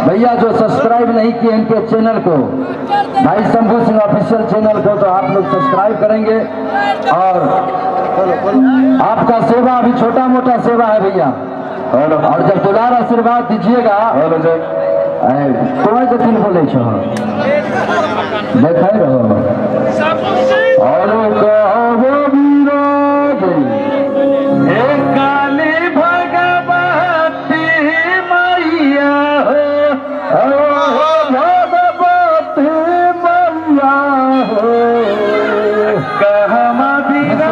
भैया जो सब्सक्राइब नहीं किए इनके चैनल को, भाई शंभू सिंह ऑफिशियल चैनल को, तो आप लोग सब्सक्राइब करेंगे। और आपका सेवा अभी छोटा मोटा सेवा है भैया, और जब दुलार आशीर्वाद दीजिएगा तुम्हें तो दिल बोले छो देख रहो और काली भगवती मैया भगवती मैया हो कहमा बिना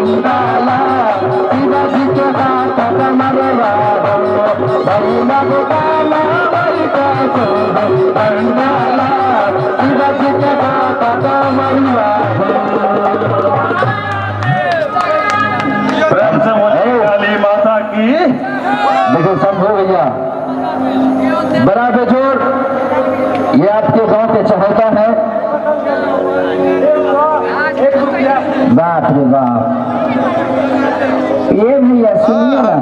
पंडाला शिवाजी के हाथ कमरवा भैया गोपाला वही कैसे पंडाला शिवाजी के हाथ कमरवा। प्रेम से बोलिए काली माता की। देखो शंभू भैया बड़ा बेजोर, ये आपके गांव के चहेता है। बाप रे बाप, ये भैया सुनिए ना,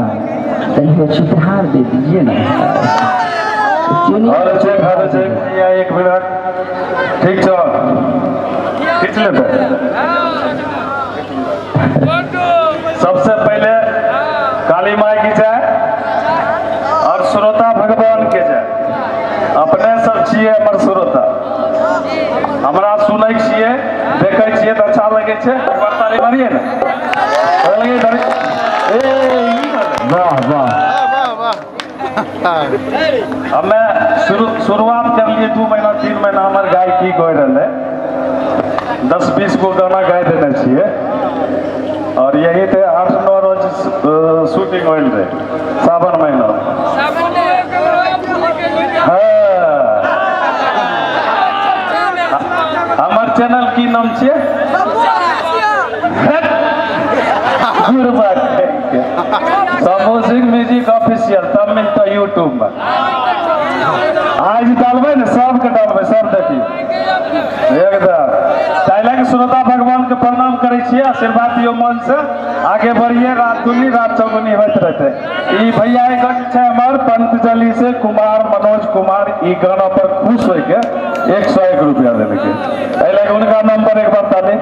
तनिक चित्रहार दे दीजिए ना। और चेक भैया 1 मिनट, ठीक छ खींच लेते। सबसे पहले काली माई की जय और श्रोता भगवान के जय। अपने सब छिए हमर श्रोता, हमरा सुनै छिए देखै छिए तो अच्छा लगे छे। एक बार ताली मारिए ना, लगे धरी। वाह वाह, हमें शुरुआत कर लिए 2 महीना 3 महीना हमार गायकी गई रहे, 10-20 गो गाना गाय देने छिए। और यही थे 8-9 रोज शूटिंग होल रहे सावन महीना। हमार चैनल की नाम छे शंभू सिंह म्यूजिक ऑफिशियल, तब मिलता यूट्यूब में। आज डालबे न, सबके डालबे, सब देखिए एकदम। ताइला श्रोता भगवान के प्रणाम करे छिए, आशीर्वाद दियो मन से, आगे बढ़िए, रात दुनी रात चौगुनी होते रहते। ई भैया गण है हमार पंतजलि से कुमार मनोज कुमार, ई गाना पर खुश होके 101 रुपया देने के। उनका नंबर एक बार ताली।